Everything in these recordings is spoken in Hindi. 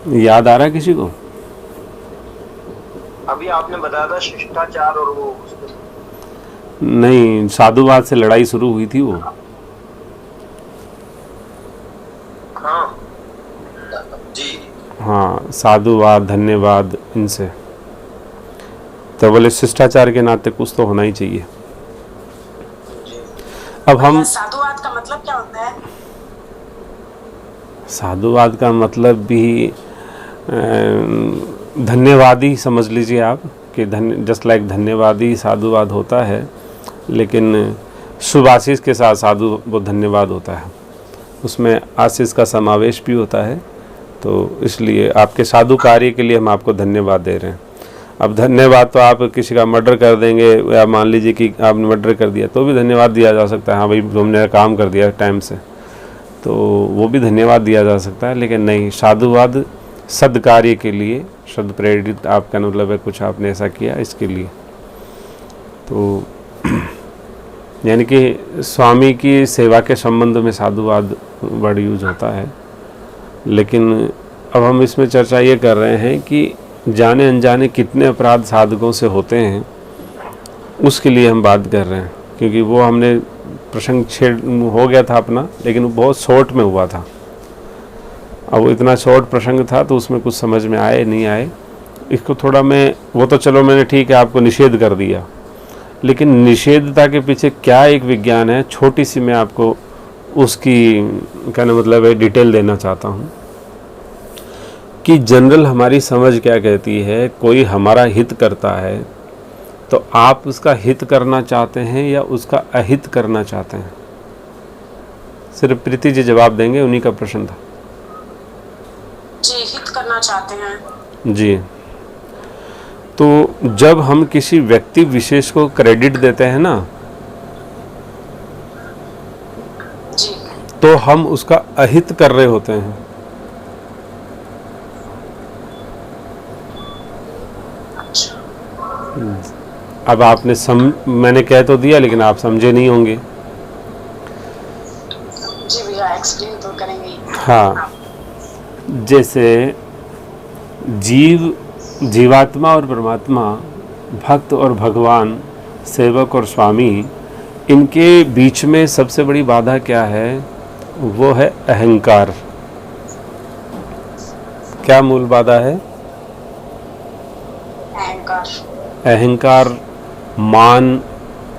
याद आ रहा है किसी को? अभी आपने बताया था शिष्टाचार और वो नहीं, साधुवाद से लड़ाई शुरू हुई थी वो। हाँ जी। हाँ, साधुवाद, धन्यवाद, इनसे तो बोले शिष्टाचार के नाते कुछ तो होना ही चाहिए। अब हम साधुवाद का मतलब क्या होता है? साधुवाद का मतलब भी धन्यवादी समझ लीजिए आप, कि जस्ट लाइक धन्यवादी साधुवाद होता है, लेकिन शुभ आशीष के साथ साधु वो धन्यवाद होता है, उसमें आशीष का समावेश भी होता है। तो इसलिए आपके साधु कार्य के लिए हम आपको धन्यवाद दे रहे हैं। अब धन्यवाद तो आप किसी का मर्डर कर देंगे, या मान लीजिए कि आपने मर्डर कर दिया तो भी धन्यवाद दिया जा सकता है, हाँ भाई तुमने काम कर दिया टाइम से, तो वो भी धन्यवाद दिया जा सकता है। लेकिन नहीं, साधुवाद सद्कार्य के लिए, सद प्रेरित आपका मतलब है कुछ आपने ऐसा किया इसके लिए। तो यानी कि स्वामी की सेवा के संबंध में साधुवाद वर्ड यूज होता है। लेकिन अब हम इसमें चर्चा ये कर रहे हैं कि जाने अनजाने कितने अपराध साधकों से होते हैं, उसके लिए हम बात कर रहे हैं, क्योंकि वो हमने प्रसंग छेड़ हो गया था अपना, लेकिन वो बहुत शॉर्ट में हुआ था। अब वो इतना शॉर्ट प्रसंग था तो उसमें कुछ समझ में आए नहीं आए, इसको थोड़ा मैं, वो तो चलो मैंने ठीक है आपको निषेध कर दिया, लेकिन निषेधता के पीछे क्या एक विज्ञान है, छोटी सी मैं आपको उसकी कहने मतलब है डिटेल देना चाहता हूँ कि जनरल हमारी समझ क्या कहती है। कोई हमारा हित करता है तो आप उसका हित करना चाहते हैं या उसका अहित करना चाहते हैं? सिर्फ प्रीति जी जवाब देंगे, उन्हीं का प्रश्न था जी। हित करना चाहते हैं जी। तो जब हम किसी व्यक्ति विशेष को क्रेडिट देते हैं ना, जी। तो हम उसका अहित कर रहे होते हैं। अब आपने मैंने कह तो दिया, लेकिन आप समझे नहीं होंगे। जी भैया, एक्सप्लेन तो करेंगे ही। हाँ, जैसे जीवात्मा और परमात्मा, भक्त और भगवान, सेवक और स्वामी, इनके बीच में सबसे बड़ी बाधा क्या है? वो है अहंकार। क्या मूल बाधा है? अहंकार। अहंकार, मान,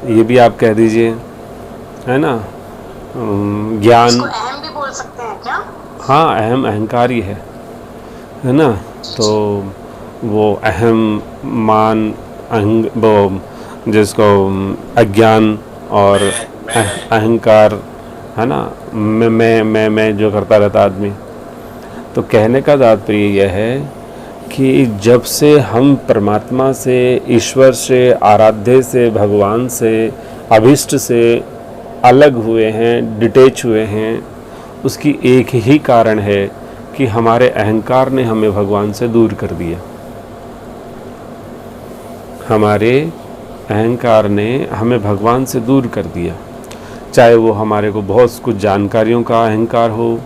ये भी आप कह दीजिए, है ना, ज्ञान। इसको अहम भी बोल सकते हैं क्या? हाँ, अहम अहंकार ही है ना। तो वो अहम, मान, वो जिसको अज्ञान और अहंकार, है ना, मैं जो करता रहता आदमी। तो कहने का तात्पर्य यह है कि जब से हम परमात्मा से, ईश्वर से, आराध्य से, भगवान से, अभिष्ट से अलग हुए हैं, डिटैच हुए हैं, उसकी एक ही कारण है कि हमारे अहंकार ने हमें भगवान से दूर कर दिया। हमारे अहंकार ने हमें भगवान से दूर कर दिया। चाहे वो हमारे को बहुत कुछ जानकारियों का अहंकार हो,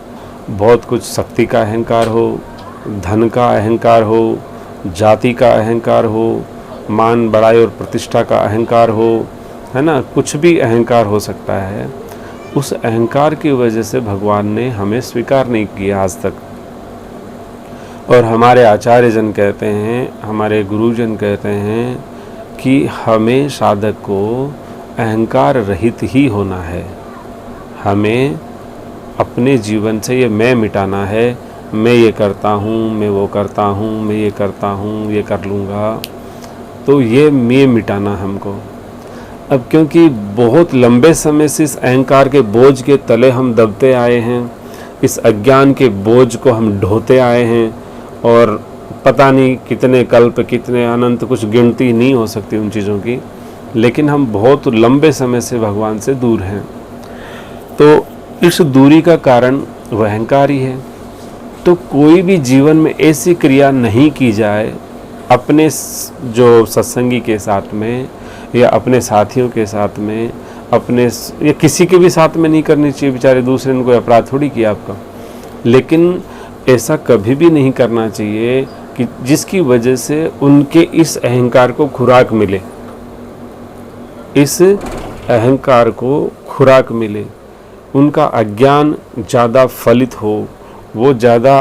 बहुत कुछ शक्ति का अहंकार हो, धन का अहंकार हो, जाति का अहंकार हो, मान बड़ाई और प्रतिष्ठा का अहंकार हो, है ना, कुछ भी अहंकार हो सकता है। उस अहंकार की वजह से भगवान ने हमें स्वीकार नहीं किया आज तक। और हमारे आचार्यजन कहते हैं, हमारे गुरुजन कहते हैं कि हमें साधक को अहंकार रहित ही होना है। हमें अपने जीवन से ये मैं मिटाना है, मैं ये करता हूँ, मैं वो करता हूँ, मैं ये करता हूँ, ये कर लूँगा, तो ये मैं मिटाना हमको। अब क्योंकि बहुत लंबे समय से इस अहंकार के बोझ के तले हम दबते आए हैं, इस अज्ञान के बोझ को हम ढोते आए हैं, और पता नहीं कितने कल्प, कितने अनंत, कुछ गिनती नहीं हो सकती उन चीज़ों की, लेकिन हम बहुत लंबे समय से भगवान से दूर हैं। तो इस दूरी का कारण वह अहंकार ही है। तो कोई भी जीवन में ऐसी क्रिया नहीं की जाए अपने जो सत्संगी के साथ में, या अपने साथियों के साथ में, अपने या किसी के भी साथ में नहीं करनी चाहिए। बेचारे दूसरे ने कोई अपराध थोड़ी किया आपका, लेकिन ऐसा कभी भी नहीं करना चाहिए कि जिसकी वजह से उनके इस अहंकार को खुराक मिले, इस अहंकार को खुराक मिले, उनका अज्ञान ज़्यादा फलित हो, वो ज़्यादा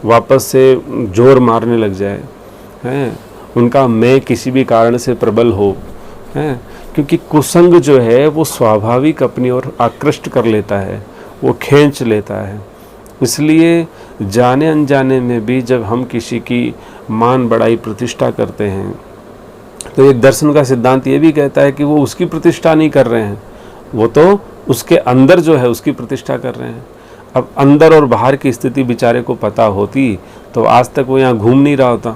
वापस से जोर मारने लग जाए, हैं, उनका मैं किसी भी कारण से प्रबल हो, हैं, क्योंकि कुसंग जो है वो स्वाभाविक अपनी ओर आकृष्ट कर लेता है, वो खींच लेता है। इसलिए जाने अनजाने में भी जब हम किसी की मान बढ़ाई प्रतिष्ठा करते हैं तो एक दर्शन का सिद्धांत ये भी कहता है कि वो उसकी प्रतिष्ठा नहीं कर रहे हैं, वो तो उसके अंदर जो है उसकी प्रतिष्ठा कर रहे हैं। अब अंदर और बाहर की स्थिति बेचारे को पता होती तो आज तक वो यहाँ घूम नहीं रहा होता।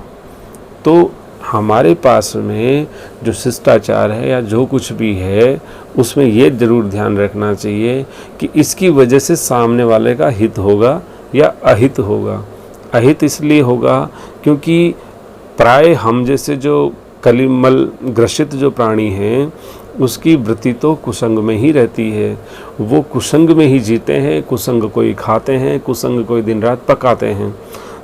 तो हमारे पास में जो शिष्टाचार है या जो कुछ भी है उसमें ये जरूर ध्यान रखना चाहिए कि इसकी वजह से सामने वाले का हित होगा या अहित होगा। अहित इसलिए होगा क्योंकि प्राय हम जैसे जो कलिमल ग्रसित जो प्राणी हैं उसकी वृत्ति तो कुसंग में ही रहती है, वो कुसंग में ही जीते हैं, कुसंग को ही खाते हैं, कुसंग को ही दिन रात पकाते हैं।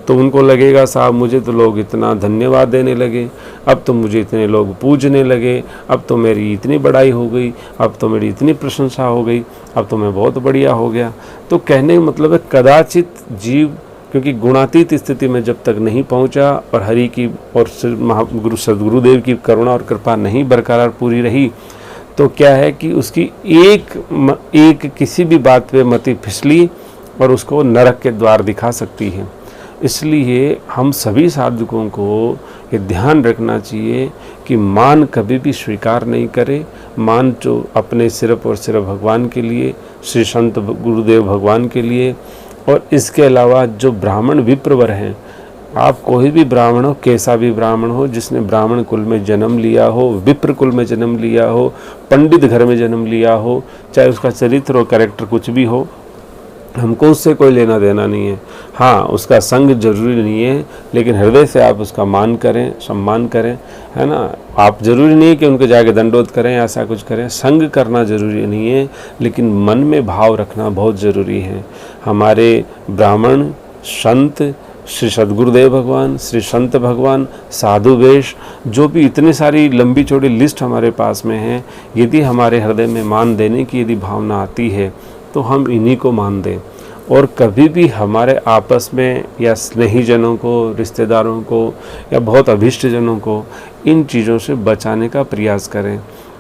तो उनको लगेगा साहब मुझे तो लोग इतना धन्यवाद देने लगे, अब तो मुझे इतने लोग पूजने लगे, अब तो मेरी इतनी बड़ाई हो गई, अब तो मेरी इतनी प्रशंसा हो गई, अब तो मैं बहुत बढ़िया हो गया। तो कहने का मतलब है कदाचित जीव क्योंकि गुणातीत स्थिति में जब तक नहीं पहुंचा और हरि की और महागुरु सदगुरुदेव की करुणा और कृपा नहीं बरकरार पूरी रही तो क्या है कि उसकी एक किसी भी बात पे मति फिसली और उसको नरक के द्वार दिखा सकती है। इसलिए हम सभी साधकों को ये ध्यान रखना चाहिए कि मान कभी भी स्वीकार नहीं करे। मान जो अपने सिर्फ और सिर्फ भगवान के लिए, श्री संत गुरुदेव भगवान के लिए, और इसके अलावा जो ब्राह्मण विप्रवर हैं, आप कोई भी ब्राह्मण हो, कैसा भी ब्राह्मण हो, जिसने ब्राह्मण कुल में जन्म लिया हो, विप्र कुल में जन्म लिया हो, पंडित घर में जन्म लिया हो, चाहे उसका चरित्र और कैरेक्टर कुछ भी हो, हमको उससे कोई लेना देना नहीं है। हाँ, उसका संग जरूरी नहीं है, लेकिन हृदय से आप उसका मान करें, सम्मान करें, है ना। आप जरूरी नहीं कि उनको जाके दंडोत करें, ऐसा कुछ करें, संग करना जरूरी नहीं है, लेकिन मन में भाव रखना बहुत ज़रूरी है। हमारे ब्राह्मण, संत, श्री सदगुरुदेव भगवान, श्री संत भगवान, साधु वेश, जो भी इतनी सारी लंबी चौड़ी लिस्ट हमारे पास में है, यदि हमारे हृदय में मान देने की यदि भावना आती है तो हम इन्हीं को मान दें। और कभी भी हमारे आपस में या स्नेहीजनों को, रिश्तेदारों को या बहुत अभिष्ट जनों को इन चीज़ों से बचाने का प्रयास करें,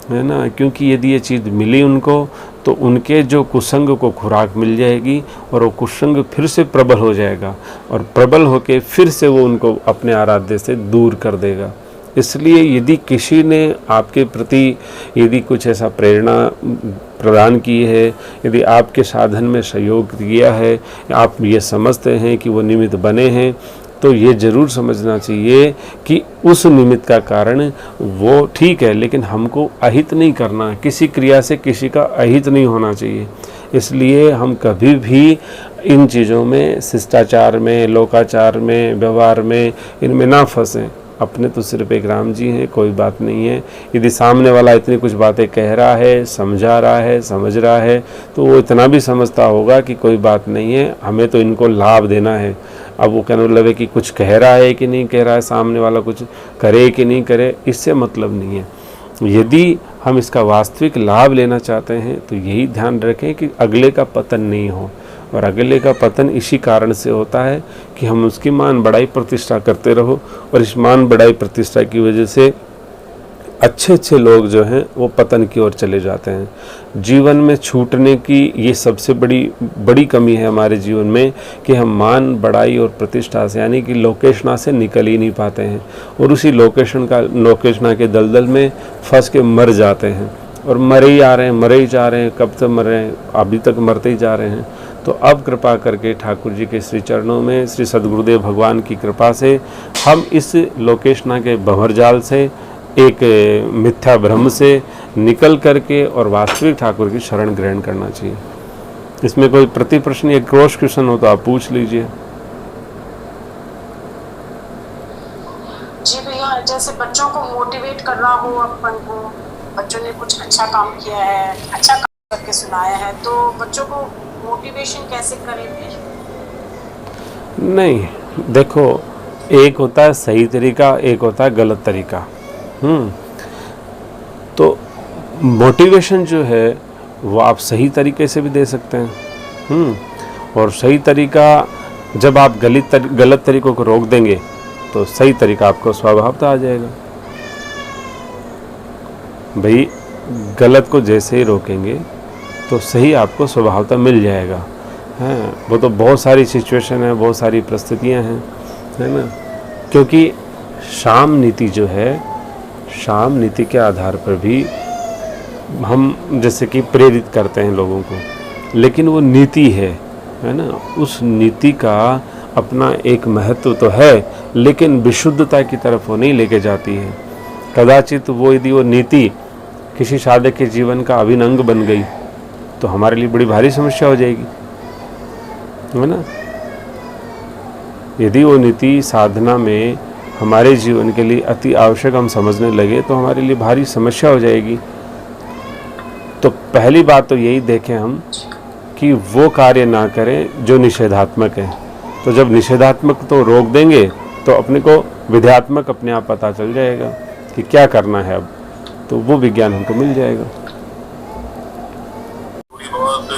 है ना। क्योंकि यदि ये चीज़ मिली उनको तो उनके जो कुसंग को खुराक मिल जाएगी और वो कुसंग फिर से प्रबल हो जाएगा और प्रबल होके फिर से वो उनको अपने आराध्य से दूर कर देगा। इसलिए यदि किसी ने आपके प्रति यदि कुछ ऐसा प्रेरणा प्रदान की है, यदि आपके साधन में सहयोग किया है, आप ये समझते हैं कि वो निमित्त बने हैं, तो ये ज़रूर समझना चाहिए कि उस निमित्त का कारण वो ठीक है, लेकिन हमको अहित नहीं करना, किसी क्रिया से किसी का अहित नहीं होना चाहिए। इसलिए हम कभी भी इन चीज़ों में, शिष्टाचार में, लोकाचार में, व्यवहार में, इनमें ना फंसें। अपने तो सिर्फ एक राम जी हैं, कोई बात नहीं है। यदि सामने वाला इतनी कुछ बातें कह रहा है, समझा रहा है, समझ रहा है, तो वो इतना भी समझता होगा कि कोई बात नहीं है, हमें तो इनको लाभ देना है। अब वो कहने लगे कि कुछ कह रहा है कि नहीं कह रहा है, सामने वाला कुछ करे कि नहीं करे, इससे मतलब नहीं है। यदि हम इसका वास्तविक लाभ लेना चाहते हैं तो यही ध्यान रखें कि अगले का पतन नहीं हो। और अगले का पतन इसी कारण से होता है कि हम उसकी मान बढ़ाई प्रतिष्ठा करते रहो, और इस मान बढ़ाई प्रतिष्ठा की वजह से अच्छे अच्छे लोग जो हैं वो पतन की ओर चले जाते हैं। जीवन में छूटने की ये सबसे बड़ी कमी है हमारे जीवन में कि हम मान बढ़ाई और प्रतिष्ठा से, यानी कि लोकेशना से निकल ही नहीं पाते हैं, और उसी लोकेशना के दलदल में फंस के मर जाते हैं, और मरे ही आ रहे हैं, मरे ही जा रहे हैं। कब तक मर रहे हैं? अभी तक मरते ही जा रहे हैं। तो अब कृपा करके ठाकुर जी के श्री चरणों में, श्री सदगुरुदेव भगवान की कृपा से हम इस लोकेशना के भंवरजाल से, एक मिथ्या भ्रम से निकल करके और वास्तविक ठाकुर की शरण ग्रहण करना चाहिए। इसमें कोई प्रति प्रश्न या क्रॉस क्वेश्चन हो तो आप पूछ लीजिए। जी भैया, जैसे बच्चों को मोटिवेट करना हो, अपन को बच्चों ने कुछ अच्छा काम किया है, अच्छा काम करके सुनाया है, तो बच्चों को मोटिवेशन कैसे करें? नहीं, देखो, एक होता है सही तरीका, एक होता है गलत तरीका। तो मोटिवेशन जो है वो आप सही तरीके से भी दे सकते हैं। और सही तरीका, जब आप गलत तरीकों को रोक देंगे तो सही तरीका आपको स्वभावतः आ जाएगा। भाई, गलत को जैसे ही रोकेंगे तो सही आपको स्वभावतः मिल जाएगा। हैं, वो तो बहुत सारी सिचुएशन है, बहुत सारी परिस्थितियां हैं, है ना। क्योंकि शाम नीति जो है, शाम नीति के आधार पर भी हम जैसे कि प्रेरित करते हैं लोगों को, लेकिन वो नीति है ना। उस नीति का अपना एक महत्व तो है, लेकिन विशुद्धता की तरफ वो नहीं लेके जाती है। कदाचित यदि वो नीति किसी साधक के जीवन का अभिन्न अंग बन गई तो हमारे लिए बड़ी भारी समस्या हो जाएगी, है ना। यदि वो नीति साधना में हमारे जीवन के लिए अति आवश्यक हम समझने लगे तो हमारे लिए भारी समस्या हो जाएगी। तो पहली बात तो यही देखें हम कि वो कार्य ना करें जो निषेधात्मक है। तो जब निषेधात्मक तो रोक देंगे तो अपने को विध्यात्मक अपने आप पता चल जाएगा कि क्या करना है अब, तो वो विज्ञान हमको मिल जाएगा। थोड़ी बहुत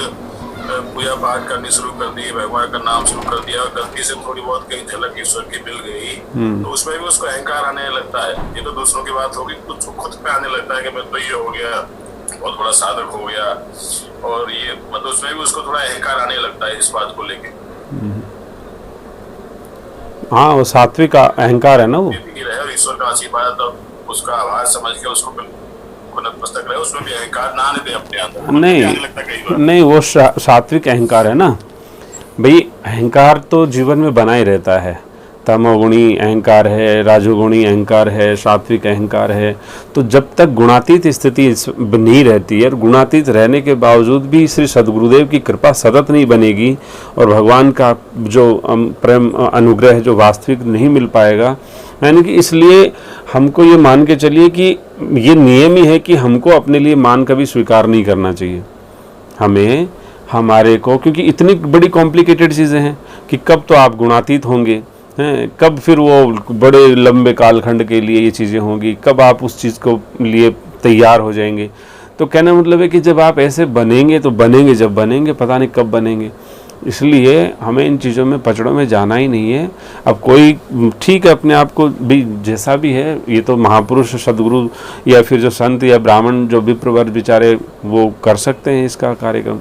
पूजा पाठ करनी शुरू कर दी, भगवान का नाम शुरू कर दिया, गलती से थोड़ी बहुत कहीं झलक ईश्वर की मिल गई तो उसमें भी उसको अहंकार आने लगता है। ये तो दूसरों की बात होगी, कुछ खुद पे आने लगता है कि मैं तो ये हो गया, बहुत बड़ा साधक हो गया, और ये मतलब उसमें भी उसको थोड़ा अहंकार आने लगता है इस बात को लेके। हाँ, वो सात्विक अहंकार है ना। वो ईश्वर का आशीर्वाद, तो उसका आभार समझ के उसको नतमस्तक रहे, उसमें भी अहंकार ना आने दे अपने अंदर। नहीं, वो सात्विक अहंकार है ना भाई। अहंकार तो जीवन में बना ही रहता है। तमोगुणी अहंकार है, राजोगुणी अहंकार है, सात्विक अहंकार है। तो जब तक गुणातीत स्थिति नहीं रहती है, और गुणातीत रहने के बावजूद भी श्री सद्गुरुदेव की कृपा सतत नहीं बनेगी और भगवान का जो प्रेम अनुग्रह जो वास्तविक नहीं मिल पाएगा, यानी कि इसलिए हमको ये मान के चलिए कि ये नियम ही है कि हमको अपने लिए मान कभी स्वीकार नहीं करना चाहिए। हमें हमारे को, क्योंकि इतनी बड़ी कॉम्प्लिकेटेड चीज़ें हैं कि कब तो आप गुणातीत होंगे हैं, कब फिर वो बड़े लंबे कालखंड के लिए ये चीज़ें होंगी, कब आप उस चीज़ को लिए तैयार हो जाएंगे। तो कहना मतलब है कि जब आप ऐसे बनेंगे तो बनेंगे, जब बनेंगे पता नहीं कब बनेंगे। इसलिए हमें इन चीज़ों में पचड़ों में जाना ही नहीं है। अब कोई ठीक है, अपने आप को भी जैसा भी है, ये तो महापुरुष सदगुरु या फिर जो संत या ब्राह्मण जो विप्रवर्ग बेचारे वो कर सकते हैं इसका कार्यक्रम।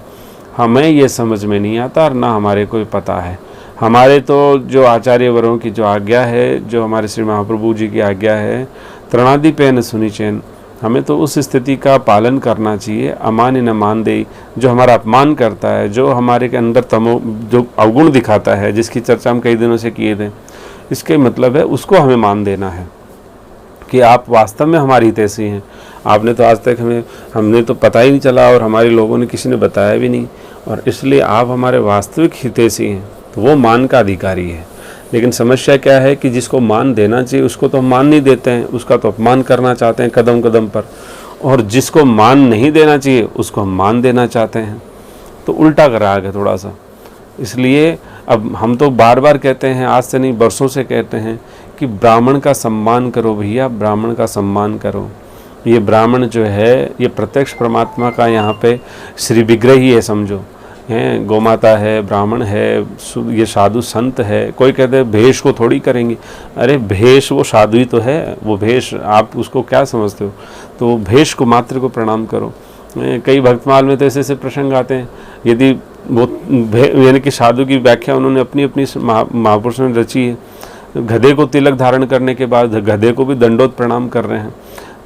हमें ये समझ में नहीं आता और ना हमारे को पता है। हमारे तो जो आचार्य वरों की जो आज्ञा है, जो हमारे श्री महाप्रभु जी की आज्ञा है, तृणादि पेन सुनी चैन, हमें तो उस स्थिति का पालन करना चाहिए। अमान न मान दे, जो हमारा अपमान करता है, जो हमारे के अंदर जो अवगुण दिखाता है, जिसकी चर्चा हम कई दिनों से किए थे, इसके मतलब है उसको हमें मान देना है कि आप वास्तव में हमारी हितैषी हैं। आपने तो आज तक हमने तो पता ही नहीं चला और हमारे लोगों ने किसी ने बताया भी नहीं, और इसलिए आप हमारे वास्तविक हितैषी हैं, तो वो मान का अधिकारी है। लेकिन समस्या क्या है कि जिसको मान देना चाहिए उसको तो हम मान नहीं देते हैं, उसका तो अपमान करना चाहते हैं कदम कदम पर, और जिसको मान नहीं देना चाहिए उसको हम मान देना चाहते हैं। तो उल्टा करा है थोड़ा सा। इसलिए अब हम तो बार बार कहते हैं, आज से नहीं बरसों से कहते हैं कि ब्राह्मण का सम्मान करो भैया, ब्राह्मण का सम्मान करो। ये ब्राह्मण जो है ये प्रत्यक्ष परमात्मा का यहाँ पे श्री विग्रह ही है, समझो हैं। गोमाता है, ब्राह्मण है, ये साधु संत है। कोई कहते हैं भेष को थोड़ी करेंगे, अरे भेष वो साधु ही तो है, वो भेष आप उसको क्या समझते हो? तो भेष को मात्र को प्रणाम करो। कई भक्तमाल में तो ऐसे ऐसे प्रसंग आते हैं, यदि वो यानी कि साधु की व्याख्या उन्होंने अपनी अपनी महापुरुषों ने रची है। गधे को तिलक धारण करने के बाद गधे को भी दंडोत प्रणाम कर रहे हैं।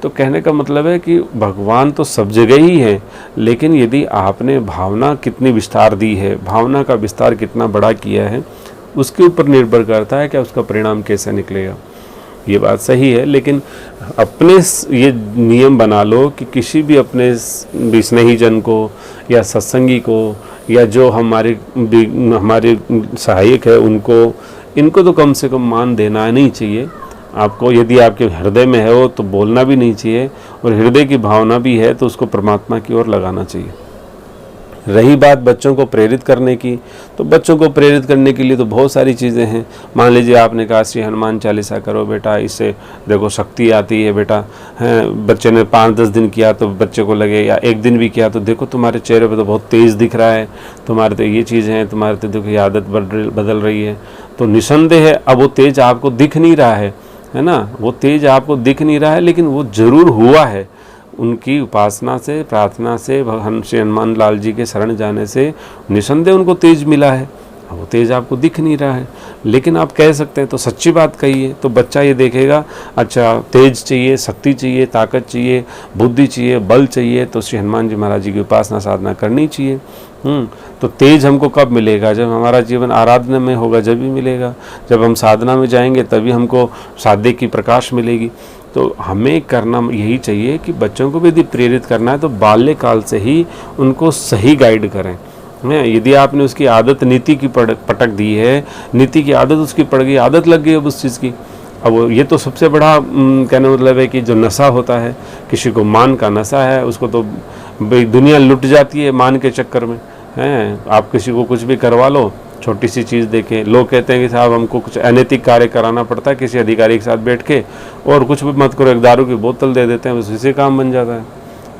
तो कहने का मतलब है कि भगवान तो सब जगह ही है, लेकिन यदि आपने भावना कितनी विस्तार दी है, भावना का विस्तार कितना बड़ा किया है, उसके ऊपर निर्भर करता है क्या उसका परिणाम कैसा निकलेगा। ये बात सही है, लेकिन अपने ये नियम बना लो कि किसी भी अपने स्नेहीजन को या सत्संगी को या जो हमारे सहायक है इनको तो कम से कम मान देना नहीं चाहिए आपको। यदि आपके हृदय में है वो तो बोलना भी नहीं चाहिए, और हृदय की भावना भी है तो उसको परमात्मा की ओर लगाना चाहिए। रही बात बच्चों को प्रेरित करने की, तो बच्चों को प्रेरित करने के लिए तो बहुत सारी चीज़ें हैं। मान लीजिए आपने कहा श्री हनुमान चालीसा करो बेटा, इससे देखो शक्ति आती है बेटा, हैं। बच्चे ने 5-10 दिन किया तो बच्चे को लगे, या एक दिन भी किया तो देखो तुम्हारे चेहरे पे तो बहुत तेज़ दिख रहा है, तुम्हारे तो ये चीज़ है, तुम्हारे तो देखो ये आदत बदल रही है। तो निसंदेह है अब वो तेज आपको दिख नहीं रहा है ना, वो तेज आपको दिख नहीं रहा है, लेकिन वो ज़रूर हुआ है उनकी उपासना से, प्रार्थना से, भगवान श्री हनुमान लाल जी के शरण जाने से निसंदेह उनको तेज मिला है। अब वो तेज आपको दिख नहीं रहा है, लेकिन आप कह सकते हैं तो सच्ची बात कहिए, तो बच्चा ये देखेगा अच्छा तेज चाहिए, शक्ति चाहिए, ताकत चाहिए, बुद्धि चाहिए, बल चाहिए, तो श्री हनुमान जी महाराज जी की उपासना साधना करनी चाहिए। तो तेज हमको कब मिलेगा? जब हमारा जीवन आराधना में होगा, जब भी मिलेगा। जब हम साधना में जाएंगे तभी हमको साधे की प्रकाश मिलेगी। तो हमें करना यही चाहिए कि बच्चों को भी यदि प्रेरित करना है तो बाल्यकाल से ही उनको सही गाइड करें। यदि आपने उसकी आदत नीति की पटक दी है, नीति की आदत उसकी पड़ गई, आदत लग गई अब उस चीज़ की, अब ये तो सबसे बड़ा कहने मतलब है कि जो नशा होता है, किसी को मान का नशा है, उसको तो भाई दुनिया लुट जाती है मान के चक्कर में, हैं। आप किसी को कुछ भी करवा लो, छोटी सी चीज़ देखें, लोग कहते हैं कि साहब हमको कुछ अनैतिक कार्य कराना पड़ता है किसी अधिकारी के साथ बैठ के, और कुछ भी मत करो, एक दारू की बोतल दे देते हैं, बस इसी काम बन जाता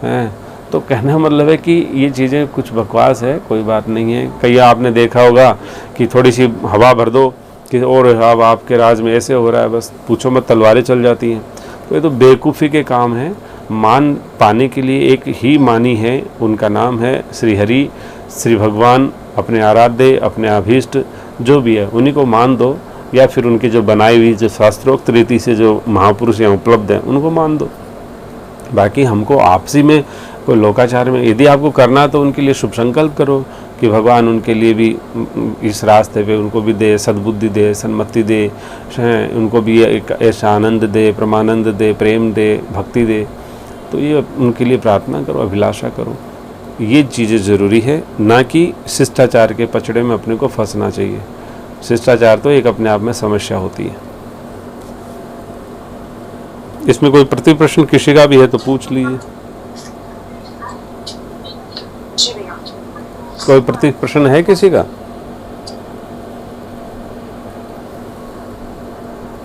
है। तो कहना मतलब है कि ये चीज़ें कुछ बकवास है, कोई बात नहीं है। कई आपने देखा होगा कि थोड़ी सी हवा भर दो कि और अब आपके राज में ऐसे हो रहा है, बस पूछो मत, तलवारें चल जाती हैं। तो ये तो बेवकूफ़ी के काम हैं। मान पाने के लिए एक ही मानी है, उनका नाम है श्री हरि, श्री भगवान, अपने आराध्य, अपने अभीष्ट जो भी है उन्हीं को मान दो, या फिर उनकी जो बनाई हुई जो शास्त्रोक्त रीति से जो महापुरुष यहाँ उपलब्ध हैं उनको मान दो। बाकी हमको आपसी में कोई लोकाचार में यदि आपको करना है तो उनके लिए शुभ संकल्प करो कि भगवान उनके लिए भी इस रास्ते पे उनको भी दे, सद्बुद्धि दे, सन्मति दे, उनको भी एक ऐसा आनंद दे, परमानंद दे, प्रेम दे, भक्ति दे। तो ये उनके लिए प्रार्थना करो, अभिलाषा करो। ये चीज़ें ज़रूरी है, ना कि शिष्टाचार के पचड़े में अपने को फंसना चाहिए। शिष्टाचार तो एक अपने आप में समस्या होती है। इसमें कोई प्रति प्रश्न किसी का भी है तो पूछ लीजिए। जी भैया। कोई प्रति प्रश्न है किसी का?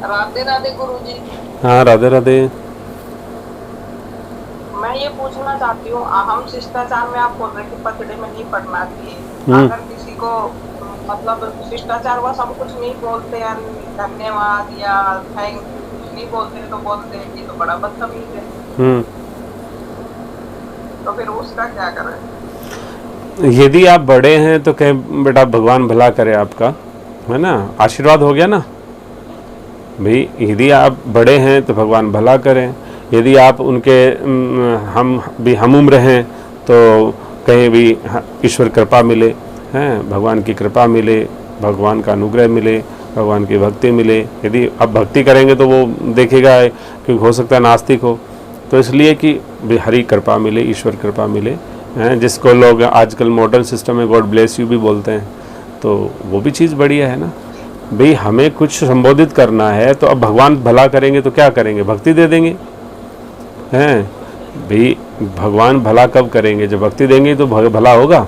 राधे राधे गुरुजी। हाँ राधे राधे। मैं ये पूछना चाहती हूँ, हम शिष्टाचार में आप बोल रहे कि पतड़े में नहीं पड़ना चाहिए। अगर किसी को मतलब शिष्टाचार वो सब कुछ नहीं बोलते हैं, धन्यवाद या थैंक यू नहीं बोलते हैं, तो बोलते हैं कि तो बड़ा बदतमीज है, तो फिर उसका क्या करें? यदि आप बड़े हैं तो कहें बेटा भगवान भला करे आपका, है ना, आशीर्वाद हो गया ना भाई। यदि आप बड़े हैं तो भगवान भला करें। यदि आप उनके हम उम्र हैं तो कहीं भी ईश्वर कृपा मिले, हैं, भगवान की कृपा मिले, भगवान का अनुग्रह मिले, भगवान की भक्ति मिले। यदि आप भक्ति करेंगे तो वो देखेगा, क्योंकि हो सकता है नास्तिक हो, तो इसलिए कि हरि कृपा मिले, ईश्वर कृपा मिले, हैं, जिसको लोग आजकल मॉडर्न सिस्टम में गॉड ब्लेस यू भी बोलते हैं, तो वो भी चीज़ बढ़िया है ना भाई। हमें कुछ संबोधित करना है तो अब भगवान भला करेंगे तो क्या करेंगे? भक्ति दे देंगे, हैं भाई। भगवान भला कब करेंगे? जब भक्ति देंगे तो भला होगा।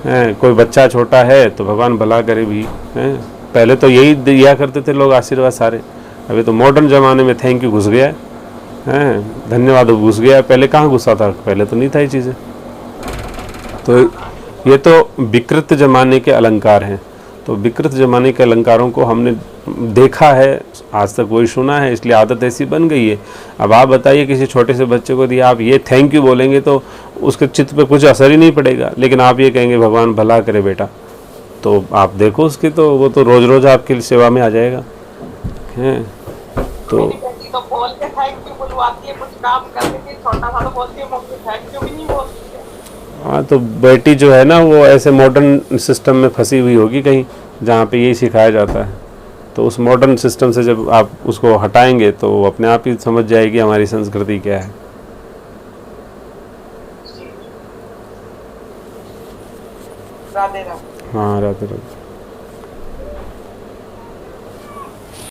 हैं, कोई बच्चा छोटा है तो भगवान भला करे भी, हैं। पहले तो यही दिया करते थे लोग आशीर्वाद सारे, अभी तो मॉडर्न ज़माने में थैंक यू घुस गया है, धन्यवाद घुस गया। पहले कहाँ घुसा था? पहले तो नहीं था ये चीज़ें। तो ये तो विकृत ज़माने के अलंकार हैं। तो विकृत ज़माने के अलंकारों को हमने देखा है, आज तक वही सुना है, इसलिए आदत ऐसी बन गई है। अब आप बताइए किसी छोटे से बच्चे को यदि आप ये थैंक यू बोलेंगे तो उसके चित्त पे कुछ असर ही नहीं पड़ेगा, लेकिन आप ये कहेंगे भगवान भला करे बेटा, तो आप देखो उसकी तो वो तो रोज़ रोज़ आपकी सेवा में आ जाएगा, हैं। तो बोल के थैंक यू बुलवाती है, कुछ काम करने के छोटा सा तो बोलती है, मुझे थैंक यू भी नहीं बोलती है। हाँ, तो बेटी जो है ना वो ऐसे मॉडर्न सिस्टम में फंसी हुई होगी कहीं, जहाँ पे यही सिखाया जाता है। तो उस मॉडर्न सिस्टम से जब आप उसको हटाएंगे तो वो अपने आप ही समझ जाएगी हमारी संस्कृति क्या है। राधे राधे। हाँ राधे राधे।